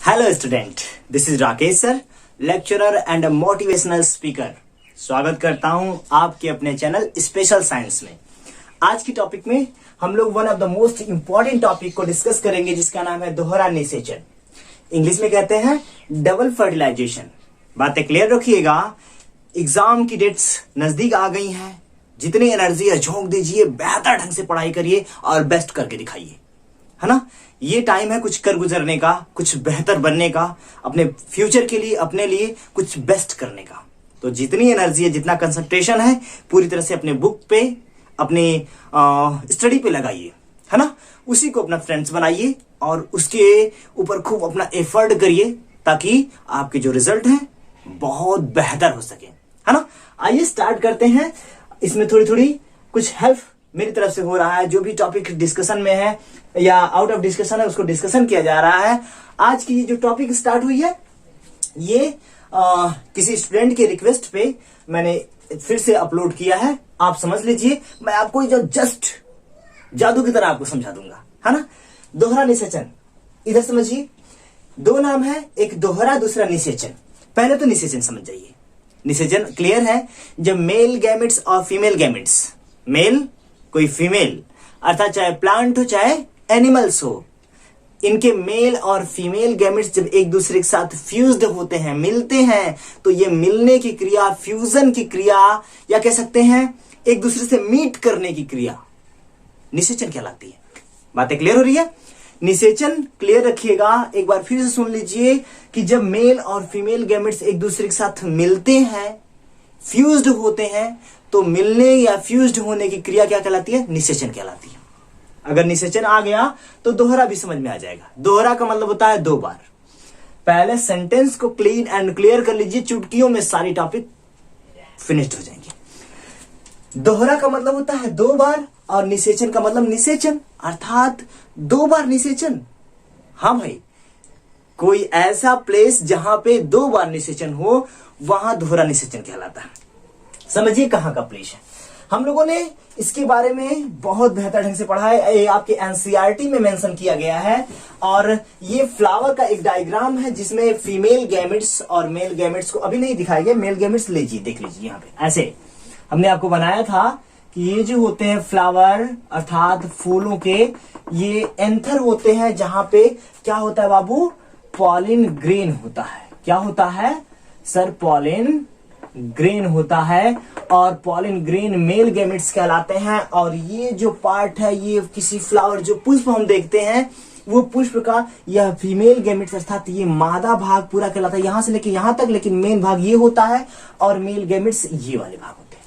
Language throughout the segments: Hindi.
Hello student, this is Rakesh sir, lecturer and motivational speaker. स्वागत करता हूं आपके अपने चैनल स्पेशल साइंस में। आज की टॉपिक में हम लोग one of the most important topic को डिस्कस करेंगे, जिसका नाम है दोहरा निषेचन। इंग्लिश में कहते हैं डबल फर्टिलाइजेशन। बातें क्लियर रखिएगा, एग्जाम की डेट्स नजदीक आ गई हैं। जितनी एनर्जी है झोंक दीजिए, बेहतर ढंग से पढ़ाई करिए और बेस्ट करके दिखाइए, है ना। ये टाइम है कुछ कर गुजरने का, कुछ बेहतर बनने का, अपने फ्यूचर के लिए, अपने लिए कुछ बेस्ट करने का। तो जितनी एनर्जी है, जितना कंसंट्रेशन है, पूरी तरह से अपने बुक पे, अपने स्टडी पे लगाइए, है ना। उसी को अपना फ्रेंड्स बनाइए और उसके ऊपर खूब अपना एफर्ट करिए, ताकि आपके जो रिजल्ट है बहुत बेहतर हो सके, है ना। आइए स्टार्ट करते हैं। इसमें थोड़ी थोड़ी कुछ हेल्प मेरी तरफ से हो रहा है। जो भी टॉपिक डिस्कशन में है या आउट ऑफ डिस्कशन है, उसको डिस्कशन किया जा रहा है। आज की जो टॉपिक स्टार्ट हुई है, ये किसी स्टूडेंट के रिक्वेस्ट पे मैंने फिर से अपलोड किया है। आप समझ लीजिए, मैं आपको जो जस्ट जादू की तरह आपको समझा दूंगा, है ना। दोहरा निषेचन, इधर समझिए। दो नाम है, एक दोहरा, दूसरा निषेचन। पहले तो निषेचन समझ जाइए। निषेचन क्लियर है, जब मेल गैमेट्स और फीमेल गैमेट्स, मेल कोई फीमेल, अर्थात चाहे प्लांट हो चाहे एनिमल्स हो, इनके मेल और फीमेल गैमेट्स जब एक दूसरे के साथ फ्यूज्ड होते हैं, मिलते हैं, तो ये मिलने की क्रिया, फ्यूजन की क्रिया, या कह सकते हैं एक दूसरे से मीट करने की क्रिया, निषेचन कहलाती है। बातें क्लियर हो रही है। निषेचन क्लियर रखिएगा, एक बार फिर से सुन लीजिए कि जब मेल और फीमेल गैमेट्स एक दूसरे के साथ मिलते हैं, फ्यूज्ड होते हैं, तो मिलने या फ्यूज्ड होने की क्रिया क्या कहलाती है? निषेचन कहलाती है। अगर निषेचन आ गया तो दोहरा भी समझ में आ जाएगा। दोहरा का मतलब होता है दो बार। पहले सेंटेंस को क्लीन एंड क्लियर कर लीजिए, चुटकियों में सारी टॉपिक फिनिश्ड हो जाएंगे। दोहरा का मतलब होता है दो बार, और निषेचन का मतलब निषेचन, अर्थात दो बार निषेचन। हाँ भाई, कोई ऐसा प्लेस जहां पे दो बार निषेचन हो, वहां दोहरा निषेचन कहलाता है। समझिए कहां का प्लेस है। हम लोगों ने इसके बारे में बहुत बेहतर ढंग से पढ़ा है। ये आपके एनसीईआरटी में मेंशन किया गया है। और ये फ्लावर का एक डायग्राम है, जिसमें फीमेल गैमेट्स और मेल गैमेट्स को अभी नहीं दिखाया गया। मेल गैमेट्स लीजिए, देख लीजिए, यहाँ पे ऐसे हमने आपको बनाया था कि ये जो होते हैं फ्लावर, अर्थात फूलों के, ये एंथर होते हैं, जहां पे क्या होता है बाबू? पॉलिन ग्रेन होता है। क्या होता है सर? पॉलिन ग्रेन होता है। और पॉलिन ग्रेन मेल गैमेट्स कहलाते हैं। और ये जो पार्ट है, ये किसी फ्लावर, जो पुष्प हम देखते हैं, वो पुष्प का यह फीमेल गैमेट्स, अर्थात ये मादा भाग पूरा कहलाता है, यहां से लेके यहां तक। लेकिन मेन भाग ये होता है और मेल गैमेट्स ये वाले भाग होते हैं।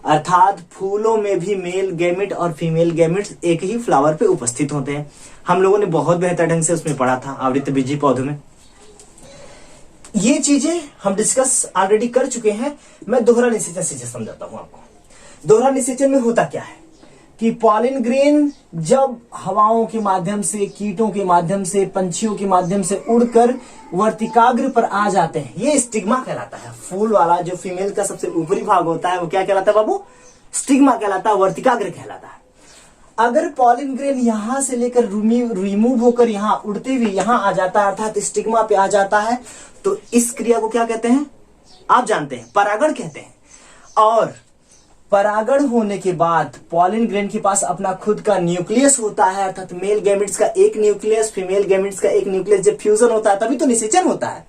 अर्थात फूलों में भी मेल गैमेट और फीमेल गैमेट्स एक ही फ्लावर पे उपस्थित होते हैं। हम लोगों ने बहुत बेहतर ढंग से उसमें पढ़ा था, आवृतबीजी पौधों में। ये चीजें हम डिस्कस ऑलरेडी कर चुके हैं। मैं दोहरा निषेचन से समझाता हूं आपको। दोहरा निषेचन में होता क्या है कि पॉलिन ग्रेन जब हवाओं के माध्यम से, कीटों के माध्यम से, पंछियों के माध्यम से उड़कर वर्तिकाग्र पर आ जाते हैं, ये स्टिग्मा कहलाता है। फूल वाला जो फीमेल का सबसे ऊपरी भाग होता है, वो क्या कहलाता है बाबू? स्टिग्मा कहलाता है, वर्तिकाग्र कहलाता है। अगर पॉलिन ग्रेन यहां से लेकर रिमूव होकर यहां उड़ते हुए यहां आ जाता है, अर्थात स्टिग्मा पे आ जाता है, तो इस क्रिया को क्या कहते हैं? आप जानते हैं, परागण कहते हैं। और परागण होने के बाद पॉलिन ग्रेन के पास अपना खुद का न्यूक्लियस होता है, अर्थात मेल गैमेट्स का एक न्यूक्लियस, फीमेल गैमेट्स का एक न्यूक्लियस। जब फ्यूजन होता है तभी तो निषेचन होता है।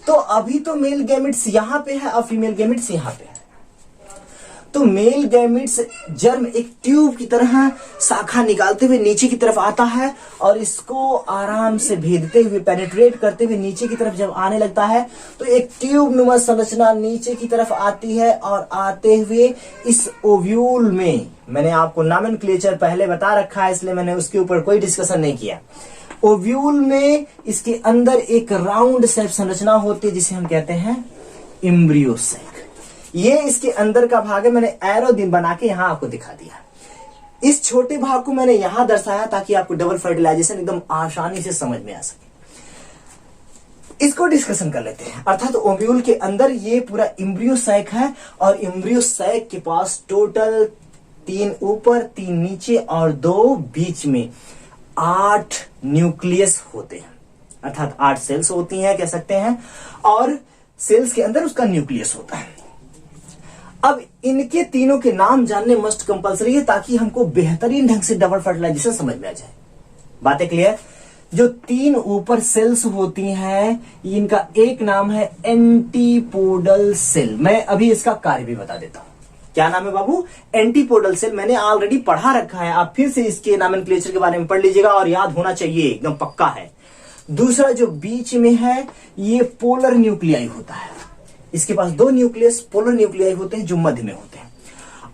तो अभी तो मेल गैमेट्स यहां पे है और फीमेल गैमेट्स यहां पे है। तो मेल गैमेट्स जर्म एक ट्यूब की तरह शाखा निकालते हुए नीचे की तरफ आता है, और इसको आराम से भेदते हुए, पेनिट्रेट करते हुए नीचे की तरफ जब आने लगता है, तो एक ट्यूब नुमा संरचना नीचे की तरफ आती है। और आते हुए इस ओव्यूल में, मैंने आपको नॉमेनक्लेचर पहले बता रखा है, इसलिए मैंने उसके ऊपर कोई डिस्कशन नहीं किया। ओव्यूल में इसके अंदर एक राउंड शेप संरचना होती है, जिसे हम कहते हैं एम्ब्रियो सैक। ये इसके अंदर का भाग है। मैंने एरो दिन बना के यहां आपको दिखा दिया। इस छोटे भाग को मैंने यहां दर्शाया ताकि आपको डबल फर्टिलाइजेशन एकदम आसानी से समझ में आ सके। इसको डिस्कशन कर लेते हैं। अर्थात ओव्यूल के अंदर ये पूरा एम्ब्रियो सैक है, और एम्ब्रियो सैक के पास टोटल 3 ऊपर, 3 नीचे और 2 बीच में 8 न्यूक्लियस होते हैं। अर्थात 8 सेल्स होती हैं कह सकते हैं, और सेल्स के अंदर उसका न्यूक्लियस होता है। अब इनके तीनों के नाम जानने मस्ट कंपलसरी है ताकि हमको बेहतरीन ढंग से डबल फर्टिलाइजेशन समझ में आ जाए। बातें क्लियर? जो 3 ऊपर सेल्स होती हैं, इनका एक नाम है एंटीपोडल सेल। मैं अभी इसका कार्य भी बता देता हूं। क्या नाम है बाबू? Antipodal cell. मैंने ऑलरेडी पढ़ा रखा है, आप फिर से इसके नोमेनक्लेचर के बारे में पढ़ लीजिएगा और याद होना चाहिए, एकदम पक्का है। दूसरा जो बीच में है ये पोलर न्यूक्लियाई होता है, इसके पास 2 न्यूक्लियस पोलर न्यूक्लियाई होते हैं जो मध्य में होते हैं।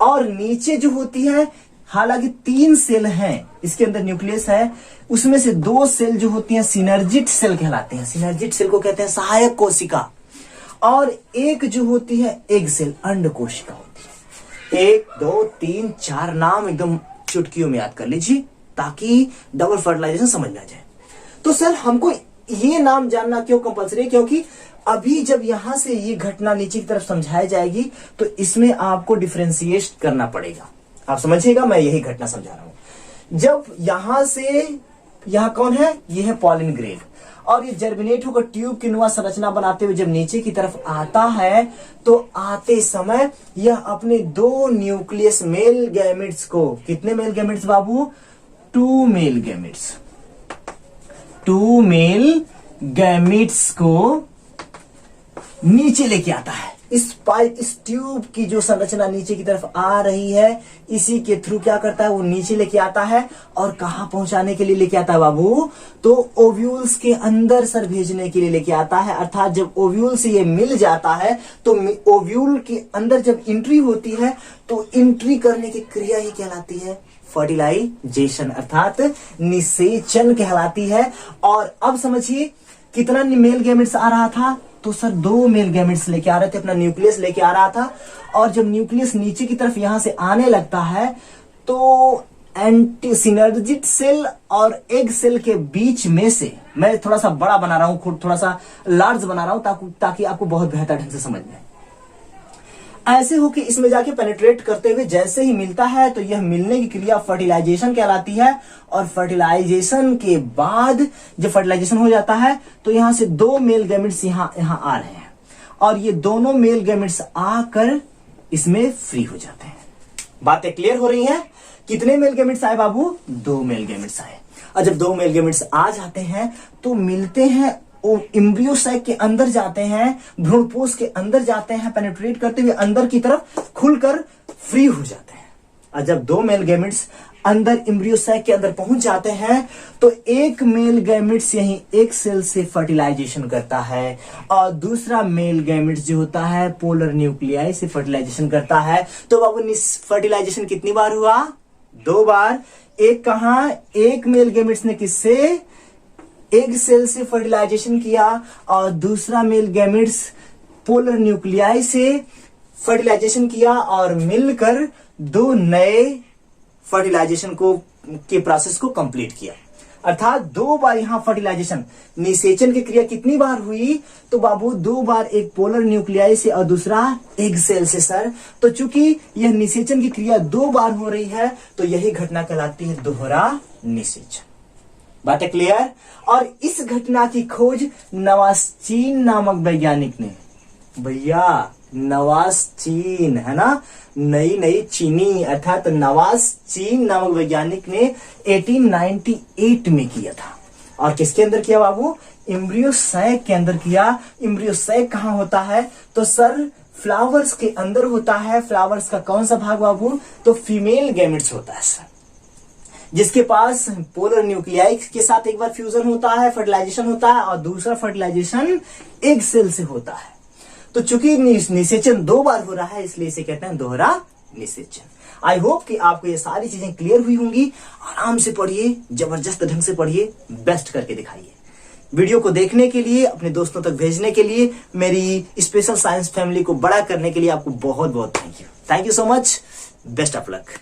और नीचे जो होती है, हालांकि 3 सेल हैं इसके अंदर न्यूक्लियस है, उसमें से 2 सेल जो होती हैं सिनर्जिट सेल कहलाते हैं। सिनर्जिट सेल को कहते हैं सहायक कोशिका, और एक जो होती है एग सेल अंड कोशिका होती है। 1 2 3 4 नाम एकदम चुटकियों में याद कर लीजिए ताकि डबल फर्टिलाइजेशन समझ में आ जाए। तो सर हमको ये नाम जानना क्यों कंपलसरी है? क्योंकि अभी जब यहां से ये घटना नीचे की तरफ समझाई जाएगी तो इसमें आपको डिफरेंशिएट करना पड़ेगा। आप समझिएगा, मैं यही घटना समझा रहा हूं। जब यहां से यहां कौन है? ये है पॉलिन ग्रेन, और ये जर्मिनेट होकर ट्यूब की नुमा संरचना बनाते हुए जब नीचे की तरफ आता है तो आते समय यह अपने 2 न्यूक्लियस मेल गैमेट्स को, कितने मेल गैमेट्स बाबू? 2 मेल गैमेट्स, 2 मेल गैमेट्स को नीचे लेके आता है। इस पाइप, इस ट्यूब की जो संरचना नीचे की तरफ आ रही है, इसी के थ्रू क्या करता है? वो नीचे लेके आता है। और कहां पहुंचाने के लिए लेके आता है बाबू? तो ओव्यूल्स के अंदर सर भेजने के लिए लेके आता है। अर्थात जब ओव्यूल से ये मिल जाता है तो ओव्यूल के अंदर जब एंट्री होती है तो एंट्री करने की क्रिया ही कहलाती है फर्टिलाइजेशन, अर्थात निषेचन कहलाती है। और अब समझिए कितना मेल गैमेट्स आ रहा था? तो सर 2 मेल गैमेट्स लेके आ रहे थे, अपना न्यूक्लियस लेके आ रहा था। और जब न्यूक्लियस नीचे की तरफ यहां से आने लगता है तो एंटी सिनर्जिट सेल और एग सेल के बीच में से, मैं थोड़ा सा बड़ा बना रहा हूं, खुद थोड़ा सा लार्ज बना रहा हूं ताकि आपको बहुत बेहतर ढंग से समझ में आए। ऐसे हो कि इसमें जाके पेनिट्रेट करते हुए जैसे ही मिलता है तो यह मिलने की क्रिया फर्टिलाइजेशन कहलाती है। और फर्टिलाइजेशन के बाद जब फर्टिलाइजेशन हो जाता है तो यहां से 2 मेल गैमेट्स यहां आ रहे हैं, और ये दोनों मेल गैमेट्स आकर इसमें फ्री हो जाते हैं। बातें क्लियर हो रही हैं? कितने मेल गैमेट्स आए बाबू? 2 मेल गैमेट्स आए। और जब 2 मेल गैमेट्स आ जाते हैं तो मिलते हैं, एम्ब्रियो सैक के अंदर जाते हैं, भ्रूणपोष के अंदर जाते हैं, पेनिट्रेट करते हुए अंदर की तरफ खुलकर फ्री हो जाते हैं। और जब 2 मेल गैमेट्स अंदर एम्ब्रियो सैक के अंदर पहुंच जाते हैं तो एक मेल गैमेट्स यहीं एक सेल से फर्टिलाइजेशन करता है, और दूसरा मेल गैमेट्स जो होता है पोलर न्यूक्लियाई से फर्टिलाइजेशन करता है। तो बाबू फर्टिलाइजेशन कितनी बार हुआ? 2 बार। एक कहां? एक मेल गैमेट्स ने किससे? एग सेल से फर्टिलाइजेशन किया, और दूसरा मेल गैमेट्स पोलर न्यूक्लियाई से फर्टिलाइजेशन किया, और मिलकर 2 नए फर्टिलाइजेशन के प्रोसेस को कंप्लीट किया। अर्थात 2 बार यहां फर्टिलाइजेशन, निषेचन की क्रिया कितनी बार हुई? तो बाबू 2 बार, एक पोलर न्यूक्लियाई से और दूसरा एग सेल से सर। तो चूंकि यह निषेचन की क्रिया 2 बार हो रही है तो यही घटना कहलाती है दोहरा निषेचन। बातें क्लियर? और इस घटना की खोज नवास्चीन नामक वैज्ञानिक ने, भैया नवास्चीन है ना, नई चीनी, अर्थात नवास्चीन नामक वैज्ञानिक ने 1898 में किया था। और किसके अंदर किया बाबू? एम्ब्रियो सैक के अंदर किया। एम्ब्रियो सैक कहां होता है? तो सर फ्लावर्स के अंदर होता है। फ्लावर्स का कौन सा भाग बाबू? तो फीमेल गैमेट्स होता है सर, जिसके पास पोलर न्यूक्लियाई के साथ एक बार फ्यूजन होता है, फर्टिलाइजेशन होता है, और दूसरा फर्टिलाइजेशन एग सेल से होता है। तो चूंकि निषेचन 2 बार हो रहा है इसलिए इसे कहते हैं दोहरा निषेचन। आई होप कि आपको ये सारी चीजें क्लियर हुई होंगी। आराम से पढ़िए, जबरदस्त ढंग से पढ़िए, बेस्ट करके दिखाइए। वीडियो को देखने के लिए, अपने दोस्तों तक भेजने के लिए, मेरी स्पेशल साइंस फैमिली को बड़ा करने के लिए आपको बहुत बहुत thank you. Thank you so much. Best of luck.